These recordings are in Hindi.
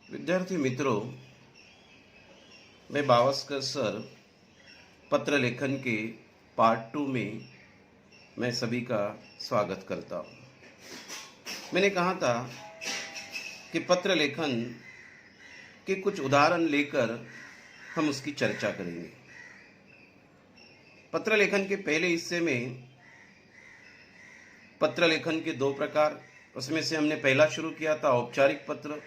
विद्यार्थी मित्रों, मैं बावस्कर सर पत्र लेखन के पार्ट 2 में मैं सभी का स्वागत करता हूँ। मैंने कहा था कि पत्र लेखन के कुछ उदाहरण लेकर हम उसकी चर्चा करेंगे। पत्र लेखन के पहले हिस्से में पत्र लेखन के 2 प्रकार, उसमें से हमने पहला शुरू किया था औपचारिक पत्र।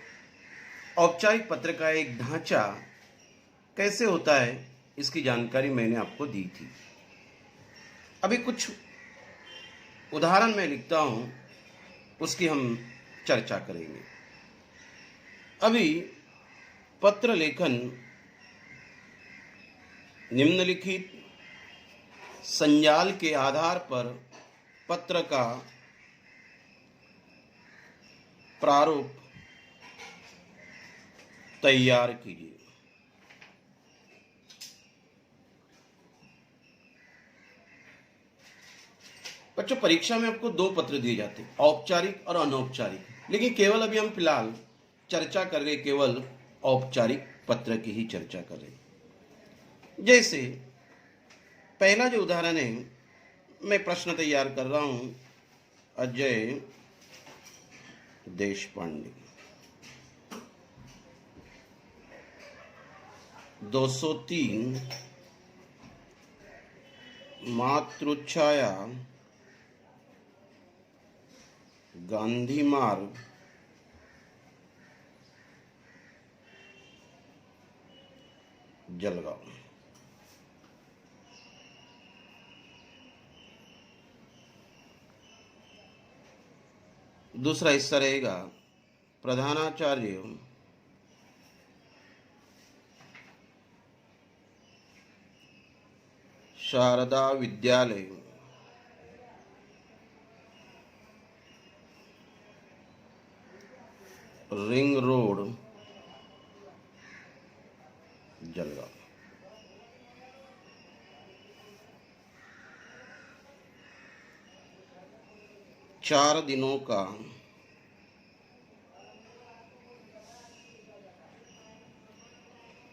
औपचारिक पत्र का एक ढांचा कैसे होता है इसकी जानकारी मैंने आपको दी थी। अभी कुछ उदाहरण मैं लिखता हूँ, उसकी हम चर्चा करेंगे। अभी पत्र लेखन निम्नलिखित संजाल के आधार पर पत्र का प्रारूप तैयार कीजिए। बच्चों, परीक्षा में आपको 2 पत्र दिए जाते हैं, औपचारिक और अनौपचारिक, लेकिन केवल अभी हम फिलहाल चर्चा कर रहे केवल औपचारिक पत्र की ही चर्चा कर रहे। जैसे पहला जो उदाहरण है, मैं प्रश्न तैयार कर रहा हूं, अजय देशपांडे 203 मातृछाया गांधी मार्ग जलगांव। दूसरा हिस्सा रहेगा प्रधानाचार्य शारदा विद्यालय रिंग रोड जलगांव। चार दिनों का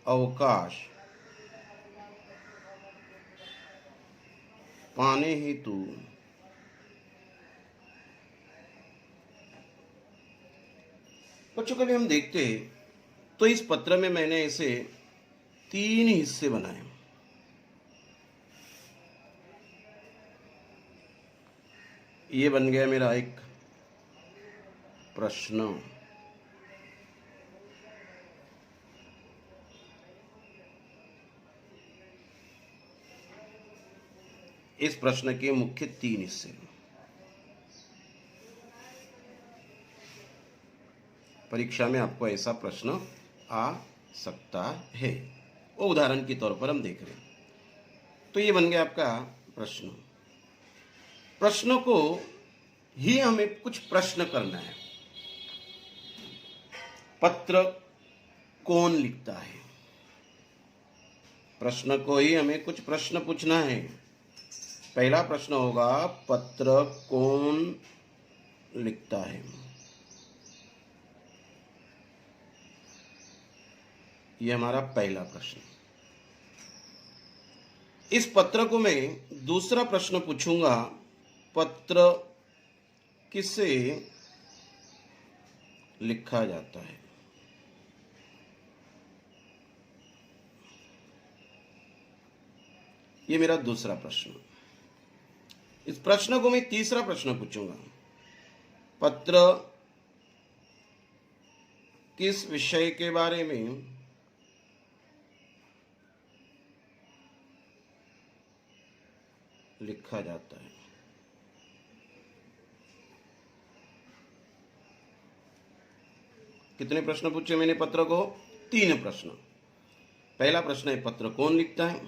अवकाश पाने हेतु बच्चों, कभी हम देखते हैं तो इस पत्र में मैंने इसे 3 हिस्से बनाए। ये बन गया मेरा एक प्रश्न, इस प्रश्न के मुख्य 3 हिस्से। परीक्षा में आपको ऐसा प्रश्न आ सकता है, वो उदाहरण के तौर पर हम देख रहे हैं। तो ये बन गया आपका प्रश्न। प्रश्न को ही हमें कुछ प्रश्न करना है। पत्र कौन लिखता है? प्रश्न को ही हमें कुछ प्रश्न पूछना है। पहला प्रश्न होगा, पत्र कौन लिखता है? यह हमारा पहला प्रश्न। इस पत्र को मैं दूसरा प्रश्न पूछूंगा, पत्र किसे लिखा जाता है? यह मेरा दूसरा प्रश्न। इस प्रश्न को मैं तीसरा प्रश्न पूछूंगा, पत्र किस विषय के बारे में लिखा जाता है? कितने प्रश्न पूछे मैंने पत्र को? 3 प्रश्न। पहला प्रश्न है, पत्र कौन लिखता है?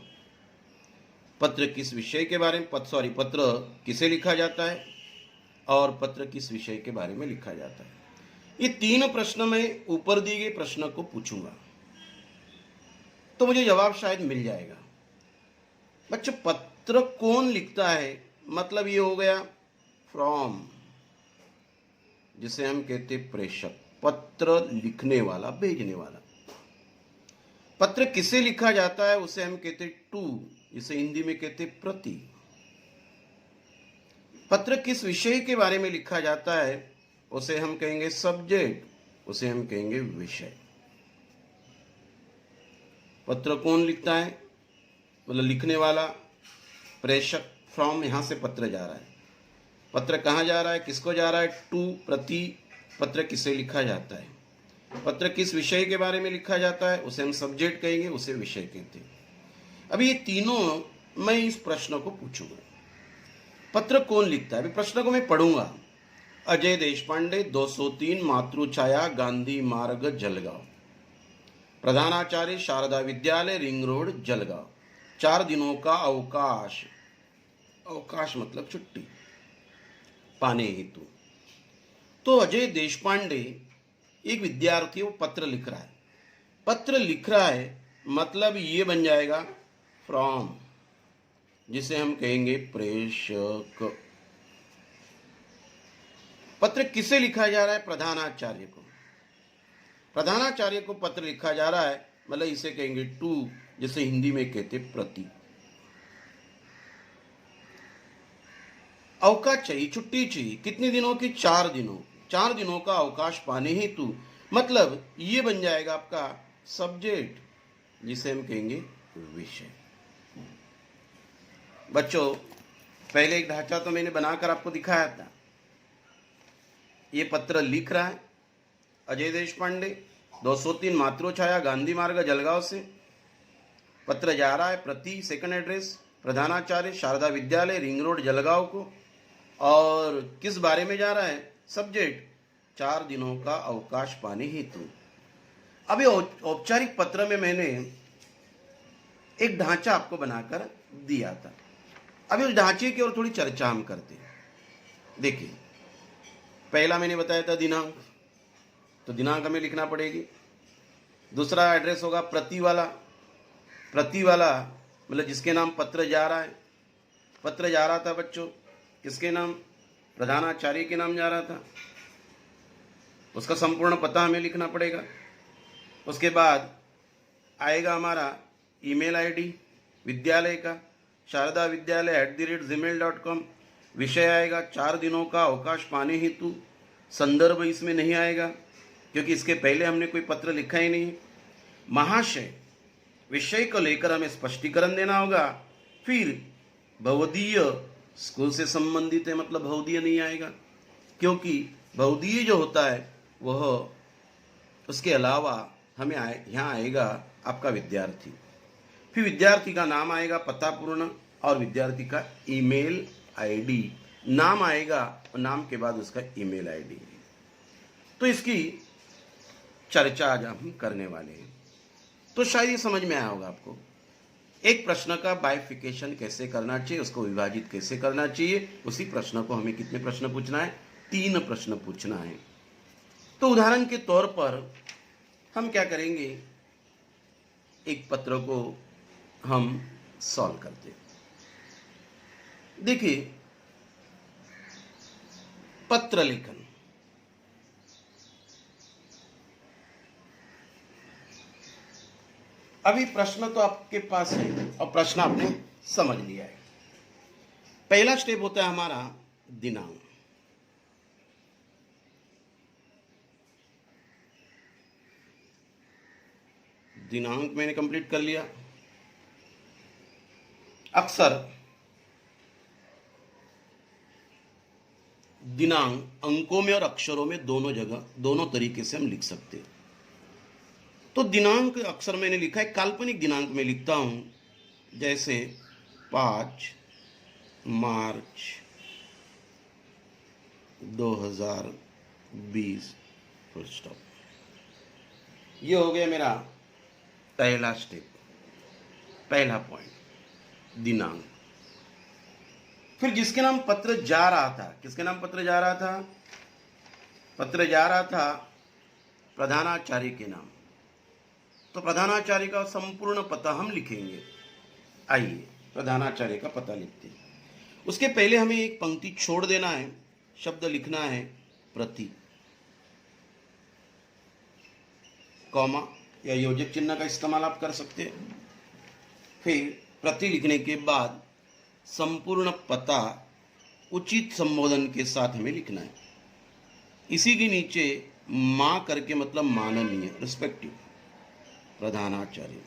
पत्र किस विषय के बारे में पत्र किसे लिखा जाता है? और पत्र किस विषय के बारे में लिखा जाता है? ये 3 प्रश्न मैं ऊपर दिए गए प्रश्न को पूछूंगा, तो मुझे जवाब शायद मिल जाएगा। बच्चों, पत्र कौन लिखता है मतलब ये हो गया फ्रॉम, जिसे हम कहते प्रेषक। पत्र लिखने वाला, भेजने वाला। पत्र किसे लिखा जाता है उसे हम कहते टू, इसे हिंदी में कहते प्रति। पत्र किस विषय के बारे में लिखा जाता है उसे हम कहेंगे सब्जेक्ट, उसे हम कहेंगे विषय। पत्र कौन लिखता है, मतलब लिखने वाला, प्रेषक, फ्रॉम, यहां से पत्र जा रहा है। पत्र कहाँ जा रहा है, किसको जा रहा है, टू, प्रति। पत्र किसे लिखा जाता है, पत्र किस विषय के बारे में लिखा जाता है उसे हम सब्जेक्ट कहेंगे, उसे विषय कहते हैं। अभी ये तीनों मैं इस प्रश्न को पूछूंगा। पत्र कौन लिखता है, अभी प्रश्न को मैं पढ़ूंगा। अजय देशपांडे, 203 मातृछाया, गांधी मार्ग, जलगांव। प्रधानाचार्य, शारदा विद्यालय, रिंग रोड, जलगांव। 4 दिनों का अवकाश, अवकाश मतलब छुट्टी, पाने हेतु। तो अजय देशपांडे एक विद्यार्थी, वो पत्र लिख रहा है। पत्र लिख रहा है मतलब ये बन जाएगा फ्रॉम, जिसे हम कहेंगे प्रेषक। पत्र किसे लिखा जा रहा है, प्रधानाचार्य को। प्रधानाचार्य को पत्र लिखा जा रहा है मतलब इसे कहेंगे टू, जिसे हिंदी में कहते प्रति। अवकाश चाहिए, छुट्टी चाहिए, कितने दिनों की, 4 दिनों। 4 दिनों का अवकाश पाने हेतु, मतलब ये बन जाएगा आपका सब्जेक्ट, जिसे हम कहेंगे विषय। बच्चों, पहले एक ढांचा तो मैंने बनाकर आपको दिखाया था। ये पत्र लिख रहा है अजय देशपांडे, 203 मातृछाया, गांधी मार्ग, जलगांव से। पत्र जा रहा है प्रति, सेकंड एड्रेस, प्रधानाचार्य, शारदा विद्यालय, रिंग रोड, जलगांव को। और किस बारे में जा रहा है, सब्जेक्ट, 4 दिनों का अवकाश पाने हेतु। अभी औपचारिक पत्र में मैंने एक ढांचा आपको बनाकर दिया था। अभी उस ढांचे की और थोड़ी चर्चा हम करते हैं। देखिए, पहला मैंने बताया था दिनांक, तो दिनांक हमें लिखना पड़ेगी। दूसरा एड्रेस होगा प्रति वाला, प्रति वाला मतलब जिसके नाम पत्र जा रहा है। पत्र जा रहा था बच्चों किसके नाम, प्रधानाचार्य के नाम जा रहा था, उसका संपूर्ण पता हमें लिखना पड़ेगा। उसके बाद आएगा हमारा ईमेल आईडी विद्यालय का, शारदा विद्यालय @gmail.com। विषय आएगा 4 दिनों का अवकाश पाने हेतु। संदर्भ इसमें नहीं आएगा क्योंकि इसके पहले हमने कोई पत्र लिखा ही नहीं। महाशय, विषय को लेकर हमें स्पष्टीकरण देना होगा। फिर भवदीय, स्कूल से संबंधित है मतलब भवदीय नहीं आएगा, क्योंकि भवदीय जो होता है वह, उसके अलावा हमें यहाँ आएगा आपका विद्यार्थी। फिर विद्यार्थी का नाम आएगा, पता पूर्ण, और विद्यार्थी का ईमेल आईडी। नाम आएगा और नाम के बाद उसका ईमेल आईडी। तो इसकी चर्चा आज हम करने वाले हैं। तो शायद ये समझ में आया होगा आपको, एक प्रश्न का बाइफिकेशन कैसे करना चाहिए, उसको विभाजित कैसे करना चाहिए। उसी प्रश्न को हमें कितने प्रश्न पूछना है, 3 प्रश्न पूछना है। तो उदाहरण के तौर पर हम क्या करेंगे, एक पत्र को हम सॉल्व करते हैं। देखिए, पत्र लेखन, अभी प्रश्न तो आपके पास है और प्रश्न आपने समझ लिया है। पहला स्टेप होता है हमारा दिनांक। दिनांक मैंने कंप्लीट कर लिया। अक्सर दिनांक अंकों में और अक्षरों में दोनों जगह, दोनों तरीके से हम लिख सकते हैं। तो दिनांक अक्सर मैंने लिखा है, काल्पनिक दिनांक में लिखता हूं, जैसे 5 मार्च 2020 फुल स्टॉप। ये हो गया मेरा पहला स्टेप, पहला पॉइंट, दिनांक। फिर जिसके नाम पत्र जा रहा था, किसके नाम पत्र जा रहा था, पत्र जा रहा था प्रधानाचार्य के नाम। तो प्रधानाचार्य का संपूर्ण पता हम लिखेंगे। आइए प्रधानाचार्य का पता लिखते हैं। उसके पहले हमें एक पंक्ति छोड़ देना है, शब्द लिखना है प्रति। कॉमा या योजक चिन्ह का इस्तेमाल आप कर सकते हैं। फिर प्रति लिखने के बाद संपूर्ण पता उचित संबोधन के साथ हमें लिखना है। इसी के नीचे मां करके मतलब माननीय, रिस्पेक्टिव प्रधानाचार्य।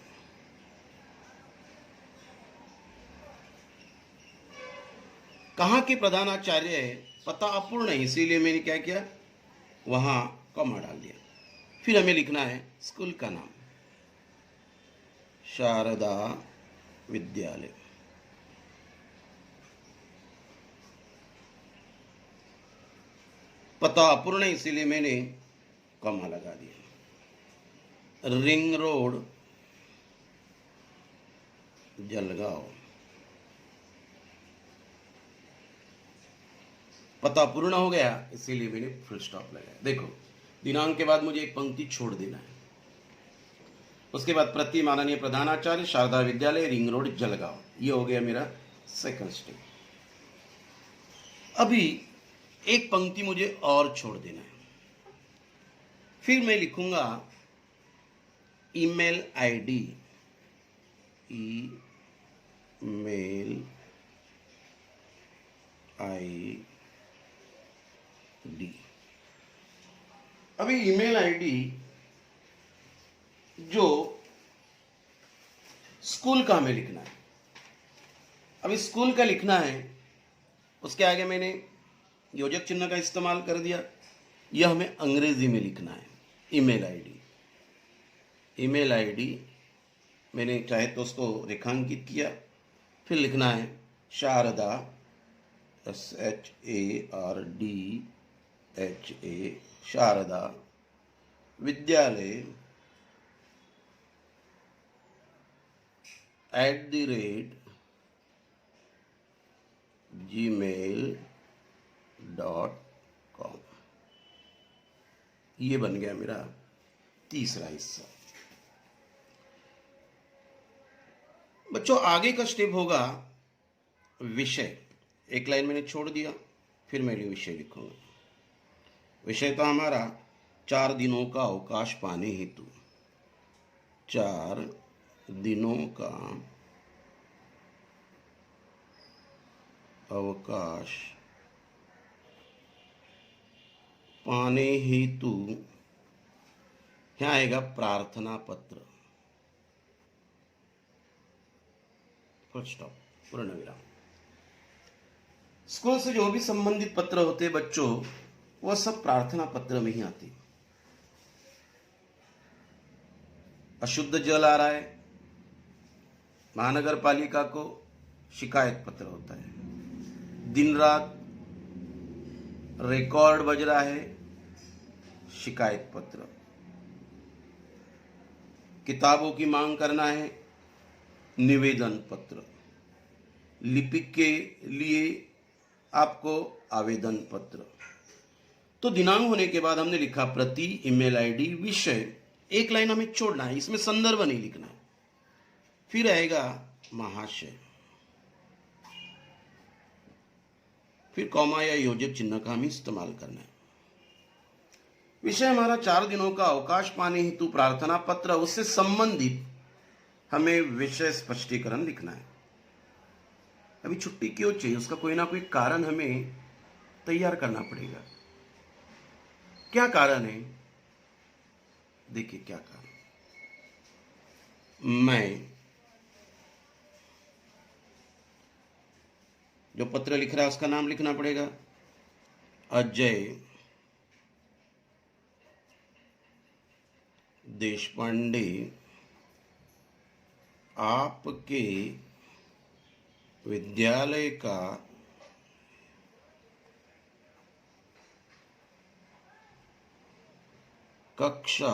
कहाँ के प्रधानाचार्य है पता अपूर्ण है, इसीलिए मैंने क्या किया, वहां कॉमा डाल दिया। फिर हमें लिखना है स्कूल का नाम, शारदा विद्यालय। पता अपूर्ण है इसीलिए मैंने कॉमा लगा दिया। Ring road Jalgaon. पता पूर्ण हो गया इसीलिए मैंने फुल स्टॉप लगाया। देखो, दिनांक के बाद मुझे एक पंक्ति छोड़ देना है। उसके बाद प्रति माननीय प्रधानाचार्य, शारदा विद्यालय, रिंग रोड जलगांव। ये हो गया मेरा सेकंड स्टेप। अभी एक पंक्ति मुझे और छोड़ देना है। फिर मैं लिखूंगा ईमेल आईडी, ईमेल आईडी। अभी ईमेल आईडी जो स्कूल का हमें लिखना है। अभी स्कूल का लिखना है, उसके आगे मैंने योजक चिन्ह का इस्तेमाल कर दिया। यह हमें अंग्रेजी में लिखना है। ईमेल आईडी, ईमेल आईडी मैंने चाहे तो उसको रेखांकित किया। फिर लिखना है शारदा, SHARDHA, शारदा विद्यालय @gmail.com। ये बन गया मेरा तीसरा हिस्सा। बच्चों, आगे का स्टेप होगा विषय। एक लाइन मैंने छोड़ दिया, फिर मैंने विषय लिखूंगा। विषय था हमारा 4 दिनों का अवकाश पाने हेतु। 4 दिनों का अवकाश पाने हेतु क्या आएगा, प्रार्थना पत्र। फुल स्टॉप, पूर्ण विराम। स्कूल से जो भी संबंधित पत्र होते हैं बच्चों, वह सब प्रार्थना पत्र में ही आती। अशुद्ध जल आ रहा है, महानगर पालिका को शिकायत पत्र होता है। दिन रात रिकॉर्ड बज रहा है, शिकायत पत्र। किताबों की मांग करना है, निवेदन पत्र। लिपिक के लिए आपको आवेदन पत्र। तो दिनांक होने के बाद हमने लिखा प्रति, ईमेल आईडी, विषय। एक लाइन हमें छोड़ना है, इसमें संदर्भ नहीं लिखना है। फिर आएगा महाशय, फिर कॉमा या योजक चिन्ह का हमें इस्तेमाल करना है। विषय हमारा 4 दिनों का अवकाश पाने हेतु प्रार्थना पत्र। उससे संबंधित हमें विषय स्पष्टीकरण लिखना है। अभी छुट्टी क्यों चाहिए, उसका कोई ना कोई कारण हमें तैयार करना पड़ेगा। क्या कारण है, देखिए क्या कारण। मैं जो पत्र लिख रहा है उसका नाम लिखना पड़ेगा, अजय देशपांडे, आपके विद्यालय का कक्षा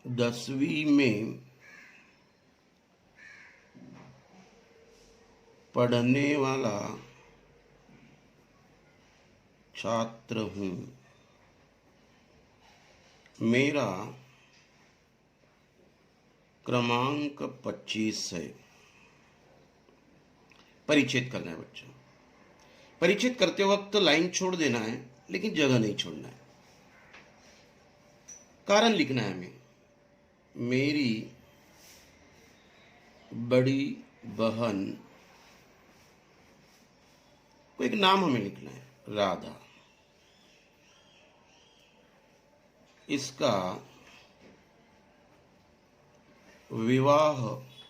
10वीं में पढ़ने वाला छात्र हूँ। मेरा क्रमांक 25 है। परिचित करना है बच्चों। परिचित करते वक्त लाइन छोड़ देना है, लेकिन जगह नहीं छोड़ना है। कारण लिखना है हमें। मेरी बड़ी बहन को एक नाम हमें लिखना है, राधा। इसका विवाह,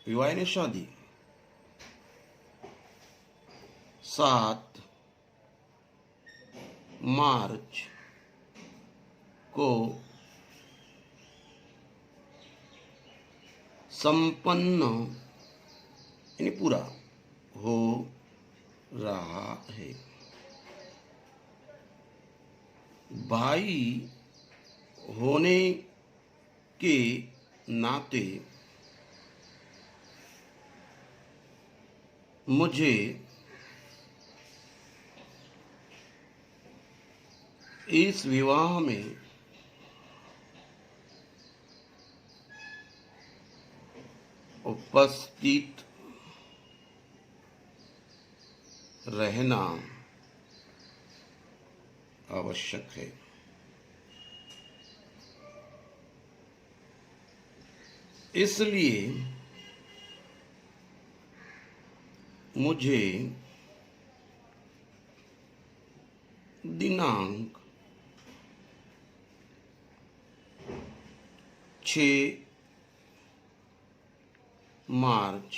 विवाह यानी शादी, 7 मार्च को संपन्न यानी पूरा हो रहा है। भाई होने के नाते मुझे इस विवाह में उपस्थित रहना आवश्यक है। इसलिए मुझे दिनांक 6 मार्च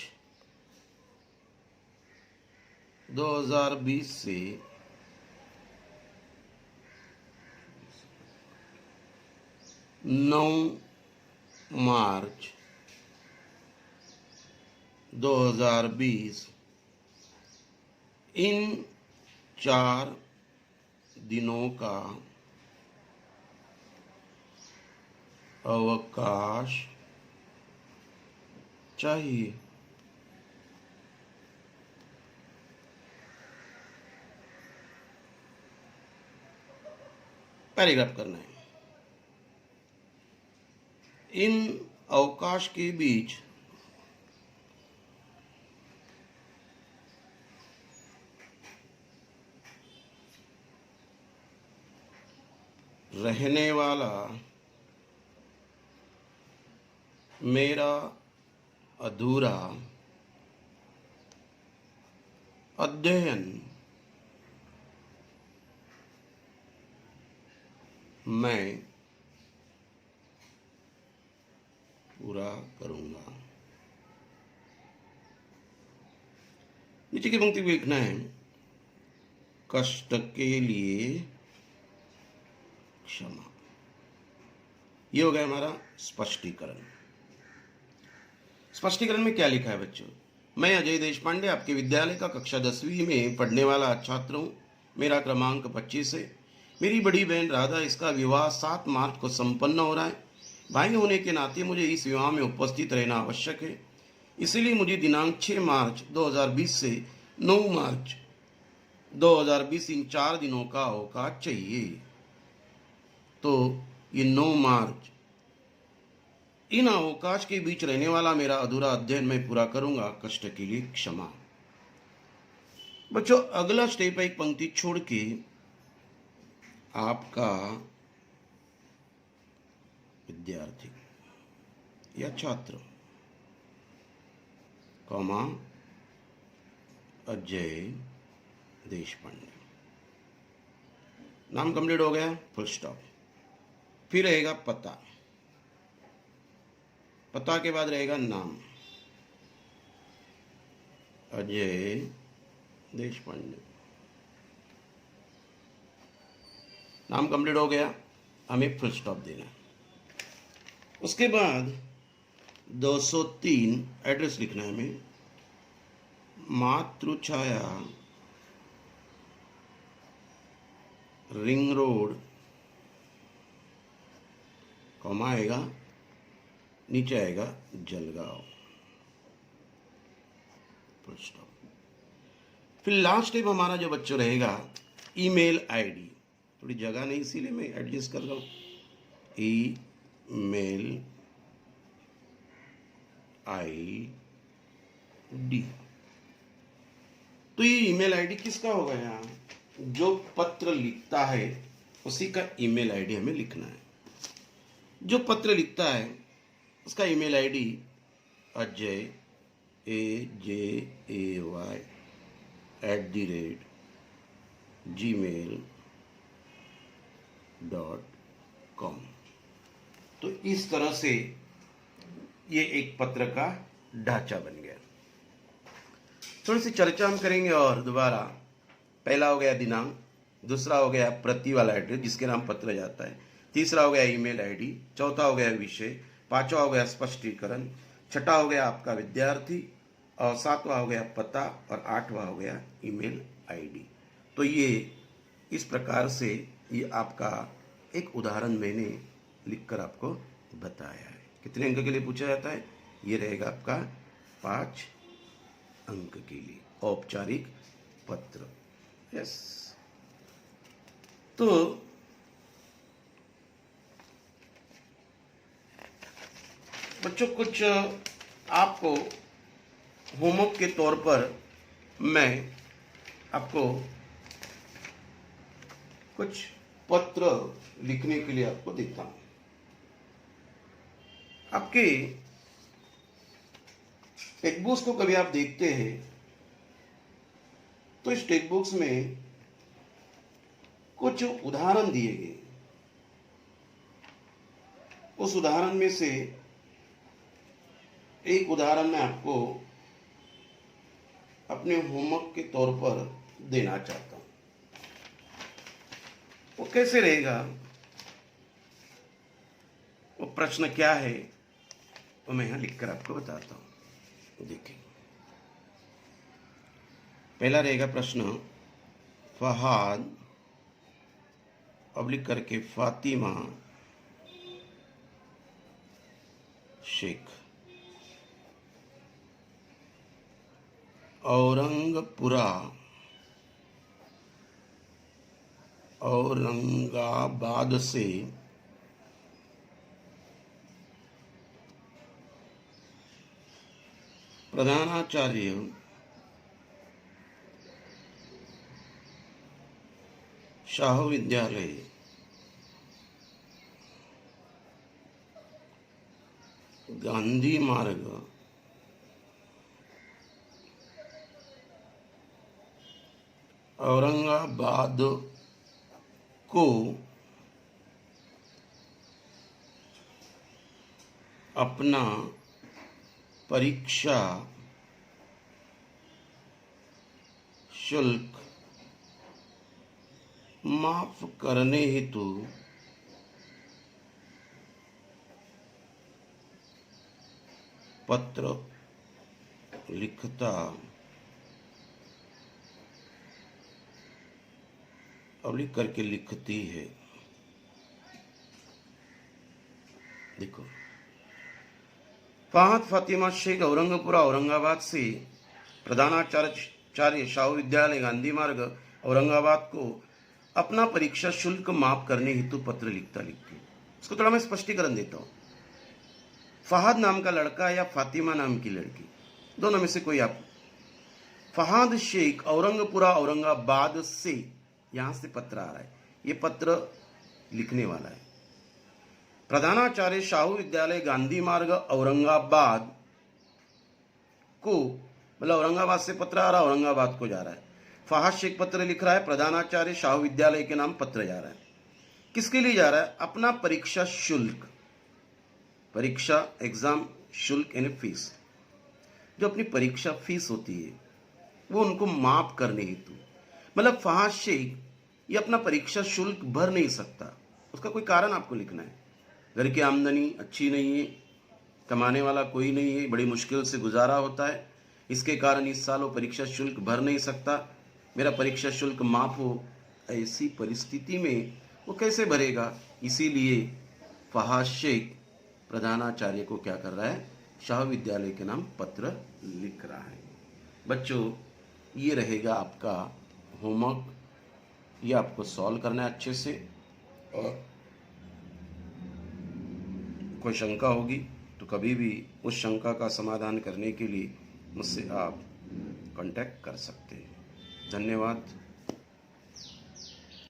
2020 से 9 मार्च 2020 इन 4 दिनों का अवकाश चाहिए। पैराग्राफ करना है। इन अवकाश के बीच रहने वाला मेरा अधूरा अध्ययन मैं पूरा करूंगा। नीचे की पंक्ति में लिखना है, कष्ट के लिए क्षमा। ये हो गया हमारा स्पष्टीकरण। स्पष्टीकरण में क्या लिखा है बच्चों? मैं अजय देशपांडे आपके विद्यालय का कक्षा 10वीं में पढ़ने वाला छात्र हूँ। मेरा क्रमांक 25 है। मेरी बड़ी बहन राधा, इसका विवाह 7 मार्च को संपन्न हो रहा है। भाई होने के नाते मुझे इस विवाह में उपस्थित रहना आवश्यक है। इसलिए मुझे दिनांक 6 मार्च 2020 से 9 मार्च 2020 इन 4 दिनों का अवकाश चाहिए। तो ये 9 मार्च, इन अवकाश के बीच रहने वाला मेरा अधूरा अध्ययन मैं पूरा करूंगा। कष्ट के लिए क्षमा। बच्चों अगला स्टेप है, एक पंक्ति छोड़ के आपका विद्यार्थी या छात्र, कॉमा अजय देशपांडे, नाम कंप्लीट हो गया, फुल स्टॉप। फिर रहेगा पता, पता के बाद रहेगा नाम, अजय देशपांडे, नाम कंप्लीट हो गया, हमें फुल स्टॉप देना है। उसके बाद 203 एड्रेस लिखना है हमें, मातृछाया, रिंग रोड, कॉमा आएगा, नीचे आएगा जलगांव, फुल स्टॉप। फिर लास्ट स्टेप हमारा जो बच्चों रहेगा, ईमेल आईडी। थोड़ी जगह नहीं इसीलिए मैं एडजस्ट कर रहा हूँ। ईमेल आईडी, तो ये ईमेल आईडी किसका होगा? यहाँ जो पत्र लिखता है उसी का ईमेल आईडी हमें लिखना है। जो पत्र लिखता है उसका ईमेल आईडी ajay@gmail.com। तो इस तरह से ये एक पत्र का ढांचा बन गया। थोड़ी सी चर्चा हम करेंगे और दोबारा। पहला हो गया दिनांक, दूसरा हो गया प्रति वाला एड्रेस जिसके नाम पत्र जाता है, तीसरा हो गया ईमेल आईडी, चौथा हो गया विषय, पांचवा हो गया स्पष्टीकरण, छठा हो गया आपका विद्यार्थी, और सातवां हो गया पता, और आठवां हो गया ईमेल आईडी। तो ये इस प्रकार से ये आपका एक उदाहरण मैंने लिखकर आपको बताया है। कितने अंक के लिए पूछा जाता है? ये रहेगा आपका 5 अंक के लिए औपचारिक पत्र। यस, तो बच्चों कुछ आपको होमवर्क के तौर पर मैं आपको कुछ पत्र लिखने के लिए आपको देता हूं। आपके टेक्स्ट बुक्स को कभी आप देखते हैं तो इस टेक्स्ट बुक्स में कुछ उदाहरण दिए गए। उस उदाहरण में से एक उदाहरण मैं आपको अपने होमवर्क के तौर पर देना चाहता हूं। वो कैसे रहेगा, वो प्रश्न क्या है, वो मैं यहां लिखकर आपको बताता हूं। देखिए, पहला रहेगा प्रश्न, फहाद ऑब्लिक करके फातिमा शेख औरंगाबाद से प्रधानाचार्य शाह विद्यालय गांधी मार्ग औरंगाबाद को अपना परीक्षा शुल्क माफ करने हेतु पत्र लिखता ऑब्लिक करके लिखती है। देखो, फहाद फातिमा शेख औरंगपुरा औरंगाबाद से प्रधानाचार्य शाह विद्यालय गांधी मार्ग औरंगाबाद को अपना परीक्षा शुल्क माफ करने हेतु पत्र लिखती। इसको थोड़ा मैं स्पष्टीकरण देता हूं। फहाद नाम का लड़का या फातिमा नाम की लड़की, दोनों में से कोई आप। फहाद शेख औरंगपुरा औरंगाबाद से, यहां से पत्र आ रहा है, ये पत्र लिखने वाला है। प्रधानाचार्य शाह विद्यालय गांधी मार्ग औरंगाबाद को, मतलब औरंगाबाद से पत्र आ रहा है, औरंगाबाद को जा रहा है। फहाद शेख पत्र लिख रहा है, प्रधानाचार्य शाह विद्यालय के नाम पत्र जा रहा है। किसके लिए जा रहा है? अपना परीक्षा शुल्क, परीक्षा एग्जाम शुल्क यानी फीस, जो अपनी परीक्षा फीस होती है वो उनको माफ करने हेतु। मतलब फहाद शेख ये अपना परीक्षा शुल्क भर नहीं सकता, उसका कोई कारण आपको लिखना है। घर की आमदनी अच्छी नहीं है, कमाने वाला कोई नहीं है, बड़ी मुश्किल से गुजारा होता है, इसके कारण इस साल वो परीक्षा शुल्क भर नहीं सकता, मेरा परीक्षा शुल्क माफ हो। ऐसी परिस्थिति में वो कैसे भरेगा? इसीलिए फहाद शेख प्रधानाचार्य को क्या कर रहा है? शाह विद्यालय के नाम पत्र लिख रहा है। बच्चों, ये रहेगा आपका होमवर्क, ये आपको सॉल्व करना है अच्छे से, और कोई शंका होगी तो कभी भी उस शंका का समाधान करने के लिए मुझसे आप कांटेक्ट कर सकते हैं। धन्यवाद।